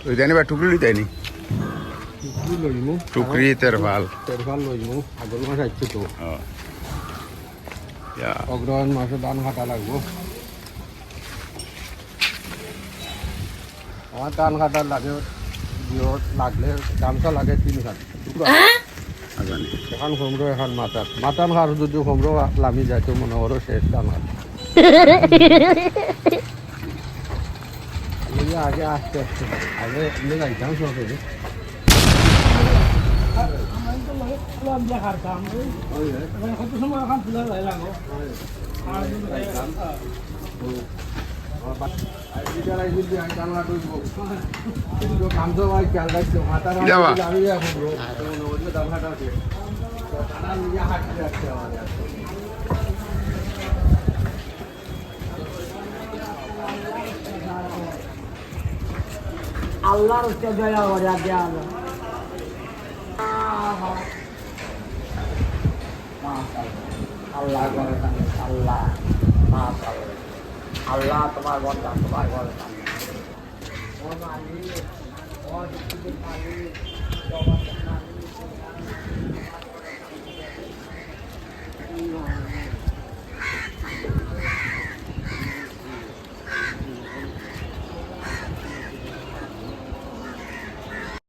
ওই জানি বা টুকরি দেয়নি টুকরি তেরফাল লইমু আগর মাস আসছে তো ইয়া অগ্রহায়ণ মাসে ধান কাটা লাগবো আমার ধান কাটার লাগে লাগলে গামছা লাগে 3 খান আজানি এখন কমরো এখন মাতান খার যদি কমরো লামি যায় তো মনে করো শেষ ধান কাটা আগে আস্তে আস্তে আগে যাইতাম সবে আল্লাহর উচ্চ দয়া করে আগে আল্লাহ আল্লাহ করে আল্লাহ আল্লাহ তোমার বন্ধা তোমার ঘরে